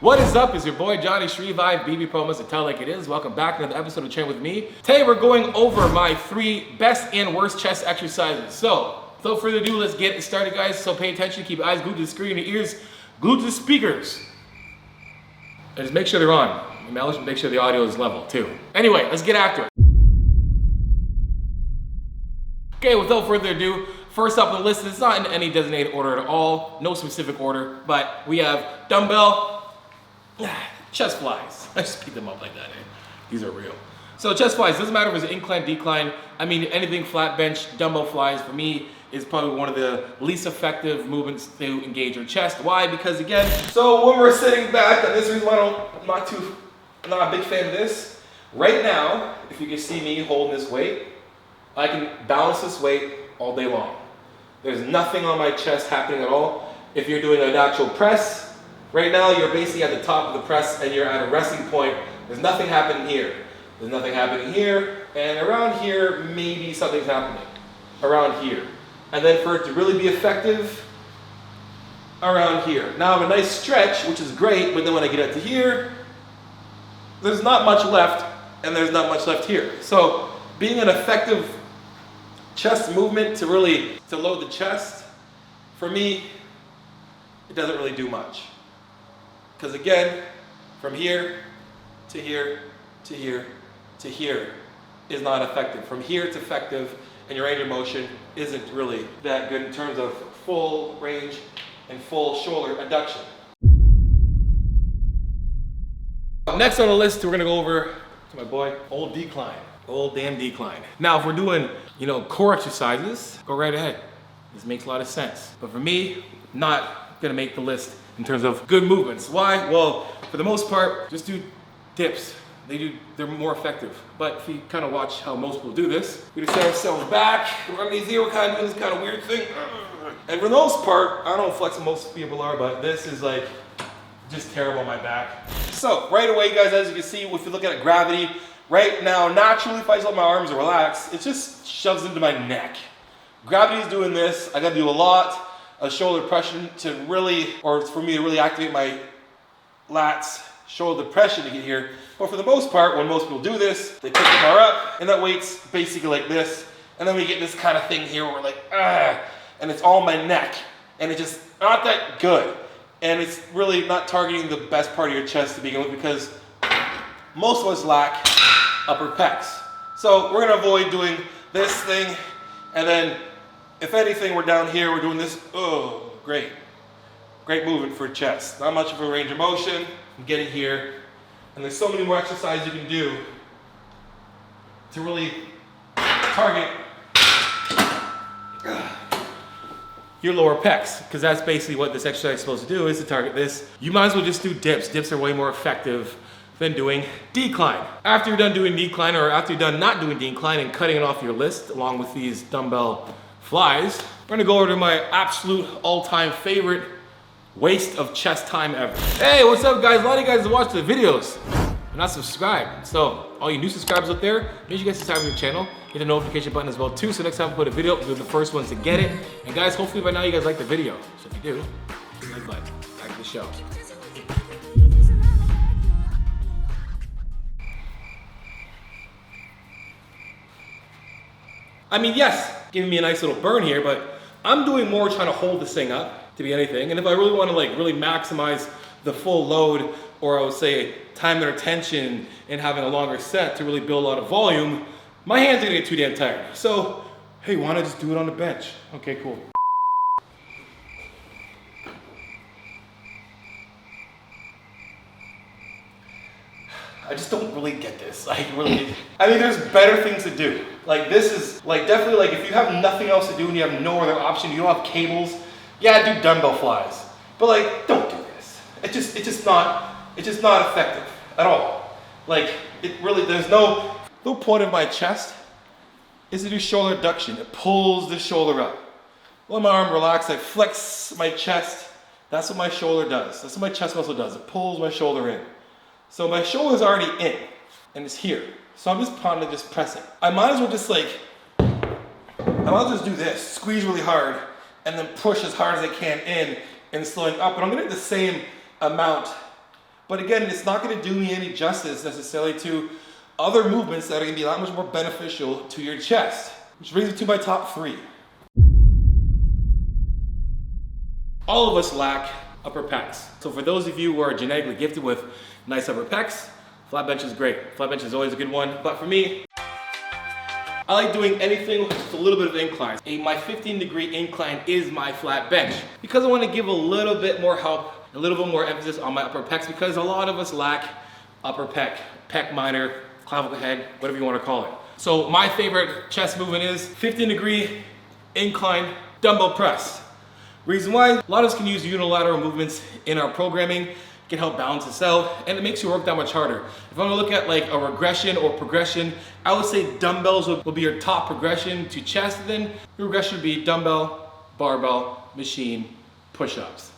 What is up? It's your boy Johnny Shrevi, BB Promos to Tell Like It Is. Welcome back to another episode of Train With Me. Today we're going over my 3 best and worst chest exercises. So, without further ado, let's get it started, guys. So pay attention, keep your eyes glued to the screen, your ears glued to the speakers. And just make sure they're on. And make sure the audio is level too. Anyway, let's get after it. Okay, without further ado, first up on the list, it's not in any designated order at all, no specific order, but we have dumbbell chest flies. I just picked them up like that. These are real. So chest flies, doesn't matter if it's incline, decline. I mean, anything flat bench, dumbbell flies, for me, is probably one of the least effective movements to engage your chest. Why? Because again, so when we're sitting back, and this is why I'm not a big fan of this. Right now, if you can see me holding this weight, I can balance this weight all day long. There's nothing on my chest happening at all. If you're doing an actual press, right now you're basically at the top of the press and you're at a resting point. There's nothing happening here. There's nothing happening here. And around here, maybe something's happening. Around here. And then for it to really be effective, around here. Now I have a nice stretch, which is great, but then when I get up to here, there's not much left, and there's not much left here. So being an effective chest movement to load the chest, for me, it doesn't really do much. Because again, from here to here to here to here is not effective. From here it's effective, and your range of motion isn't really that good in terms of full range and full shoulder adduction. Next on the list, we're gonna go over to my boy, old decline. Old damn decline. Now, if we're doing, core exercises, go right ahead. This makes a lot of sense. But for me, not gonna make the list in terms of good movements. Why? Well, for the most part, just do dips. They're more effective. But if you kind of watch how most people do this, we just set ourselves back, we're underneath here, we're kind of doing this kind of weird thing. And for the most part, I don't know how flexible most people are, but this is like just terrible on my back. So right away, guys, as you can see, if you look at gravity, right now, naturally, if I just let my arms relax, it just shoves into my neck. Gravity is doing this. I gotta do a lot of shoulder pressure to really, or for me to really activate my lats, shoulder pressure to get here. But for the most part, when most people do this, they pick the bar up, and that weight's basically like this. And then we get this kind of thing here where we're like, and it's all my neck. And it's just not that good. And it's really not targeting the best part of your chest to begin with, because most of us lack upper pecs. So we're gonna avoid doing this thing, and then if anything, we're down here, we're doing this. Oh, great. Great movement for chest. Not much of a range of motion. I'm getting here. And there's so many more exercises you can do to really target your lower pecs, because that's basically what this exercise is supposed to do, is to target this. You might as well just do dips. Dips are way more effective than doing decline. After you're done doing decline, or after you're done not doing decline and cutting it off your list, along with these dumbbell flies, we're gonna go over to my absolute all-time favorite waste of chest time ever. Hey, what's up, guys? A lot of you guys watch the videos and not subscribed. So all you new subscribers out there, make sure you guys subscribe to the channel. Hit the notification button as well too, so next time I put a video, we'll be the first ones to get it. And guys, hopefully by now you guys like the video. So if you do, hit the like button. Back to the show. I mean, yes, giving me a nice little burn here, but I'm doing more trying to hold this thing up to be anything. And if I really want to really maximize the full load, or I would say time their attention and having a longer set to really build a lot of volume, my hands are gonna get too damn tired. So, hey, why not just do it on the bench? Okay, cool. I just don't really get this. I mean, there's better things to do. Like, this is definitely if you have nothing else to do and you have no other option, you don't have cables, yeah, do dumbbell flies. But don't do this. It's just not effective at all. There's no point of my chest is to do shoulder adduction. It pulls the shoulder up. Let my arm relax, I flex my chest. That's what my shoulder does. That's what my chest muscle does. It pulls my shoulder in. So my shoulder's already in, and it's here. So I'm just trying to just press it. I might as well just do this, squeeze really hard, and then push as hard as I can in and slowing up. But I'm gonna get the same amount But again, it's not gonna do me any justice necessarily to other movements that are gonna be a lot much more beneficial to your chest. Which brings me to my top 3. All of us lack upper pecs. So for those of you who are genetically gifted with nice upper pecs, flat bench is great. Flat bench is always a good one. But for me, I like doing anything with a little bit of incline. My 15-degree incline is my flat bench because I want to give a little bit more help, a little bit more emphasis on my upper pecs because a lot of us lack upper pec minor, clavicle head, whatever you want to call it. So my favorite chest movement is 15-degree incline dumbbell press. Reason why, a lot of us can use unilateral movements in our programming. It can help balance us out, and it makes your work that much harder. If I'm gonna look at like a regression or progression, I would say dumbbells will be your top progression to chest, and then your regression would be dumbbell, barbell, machine, push-ups,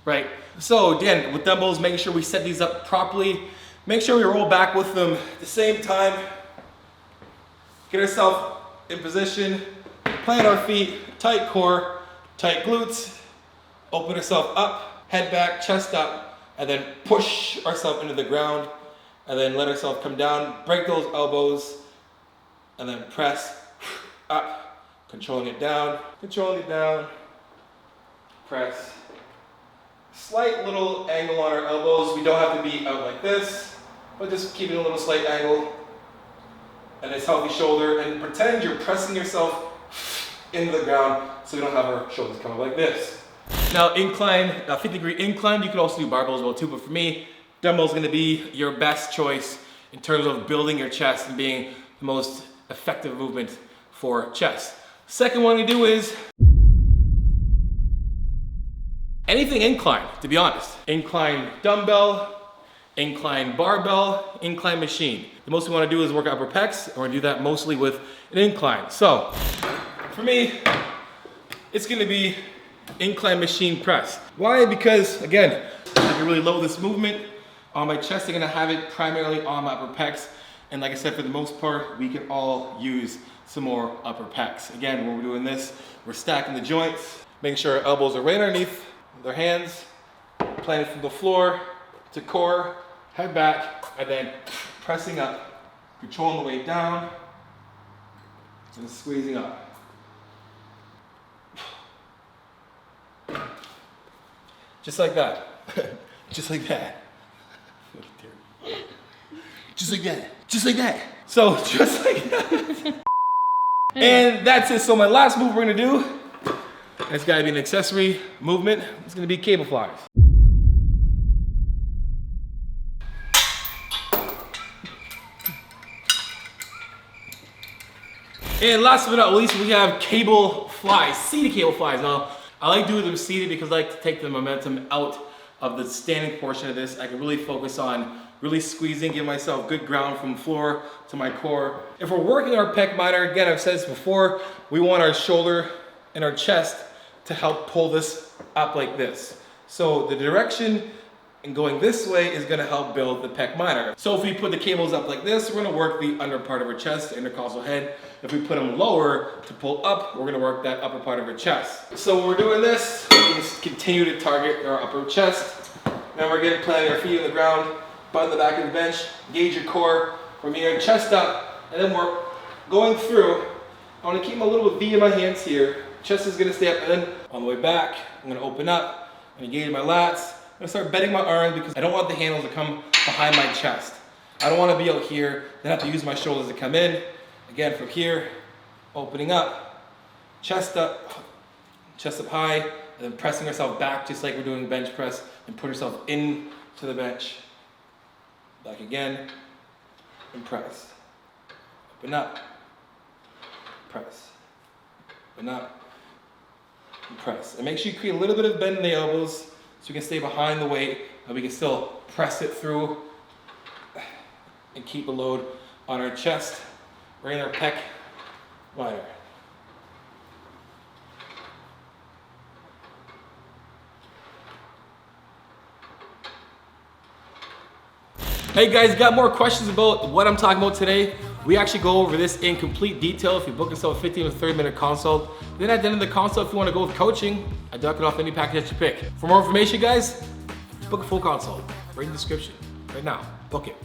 right? So again, with dumbbells, making sure we set these up properly, make sure we roll back with them at the same time, get ourselves in position, plant our feet, tight core, tight glutes, open ourselves up, head back, chest up, and then push ourselves into the ground, and then let ourselves come down, break those elbows, and then press up, controlling it down, press. Slight little angle on our elbows. We don't have to be out like this, but just keeping a little slight angle, and this healthy shoulder, and pretend you're pressing yourself into the ground so we don't have our shoulders come up like this. Now incline, 50-degree incline, you can also do barbell as well too, but for me, dumbbell is gonna be your best choice in terms of building your chest and being the most effective movement for chest. Second one to do is anything incline, to be honest. Incline dumbbell, incline barbell, incline machine. The most we wanna do is work upper pecs, and we're gonna do that mostly with an incline. So, for me, it's gonna be incline machine press. Why? Because again, I can really load this movement on my chest. I'm gonna have it primarily on my upper pecs. And like I said, for the most part, we can all use some more upper pecs. Again, when we're doing this, we're stacking the joints, making sure our elbows are right underneath their hands, planted from the floor to core, head back, and then pressing up, controlling the weight down, and squeezing up. Just like that. Just like that. Just like that. Just like that. So, just like that. And that's it. So my last move we're gonna do, it's gotta be an accessory movement. It's gonna be cable flies. And last but not least, we have cable flies, seated cable flies. Now, I like doing them seated because I like to take the momentum out of the standing portion of this. I can really focus on really squeezing, give myself good ground from floor to my core. If we're working our pec minor, again, I've said this before, we want our shoulder and our chest to help pull this up like this. So the direction and going this way is gonna help build the pec minor. So if we put the cables up like this, we're gonna work the under part of our chest, the intercostal head. If we put them lower to pull up, we're gonna work that upper part of our chest. So when we're doing this, we can just continue to target our upper chest. Now we're getting planting our feet on the ground, butt on the back of the bench, engage your core. We're meeting our chest up, and then we're going through. I wanna keep a little V in my hands here. Chest is gonna stay up, and then on the way back, I'm gonna open up and engage my lats. I'm gonna start bending my arms because I don't want the handles to come behind my chest. I don't wanna be out here, then have to use my shoulders to come in. Again, from here, opening up, chest up high, and then pressing ourselves back just like we're doing bench press, and put ourselves into the bench. Back again, and press. Open up, press. Open up, and press. And make sure you create a little bit of bend in the elbows so you can stay behind the weight, and we can still press it through and keep a load on our chest. We're in our pec minor. Hey guys, got more questions about what I'm talking about today? We actually go over this in complete detail if you book yourself a 15 or 30-minute consult. Then at the end of the consult, if you want to go with coaching, I duck it off any package that you pick. For more information, guys, book a full consult. right in the description. Right now. Book it.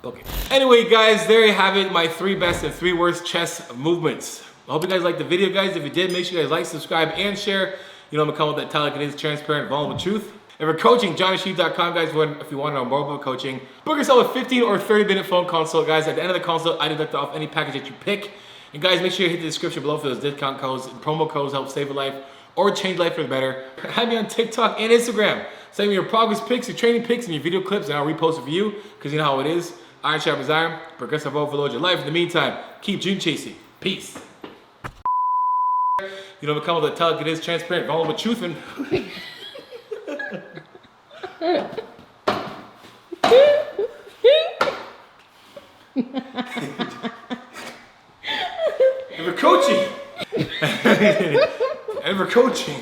Book it. Anyway, guys, there you have it. My 3 best and 3 worst chest movements. I hope you guys liked the video, guys. If you did, make sure you guys like, subscribe, and share. You know, I'm gonna come with that tell like it is, transparent, vulnerable truth. And for coaching, johnnysheep.com, guys, if you want our mobile coaching, book yourself a 15 or 30-minute phone consult, guys. At the end of the consult, I deduct off any package that you pick. And guys, make sure you hit the description below for those discount codes and promo codes help save a life or change life for the better. Have me on TikTok and Instagram. Send me your progress pics, your training pics, and your video clips, and I'll repost it for you, because you know how it is. Iron sharpens iron. Progressive overload your life. In the meantime, keep dream chasing. Peace. You know, become with a tell like it is, transparent, vulnerable truth, and and we're coaching. And we're coaching.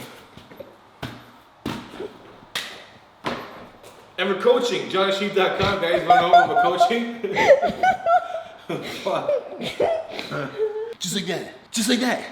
And we're coaching. johnnysheep.com, guys. Run over for coaching. Just like that. Just like that.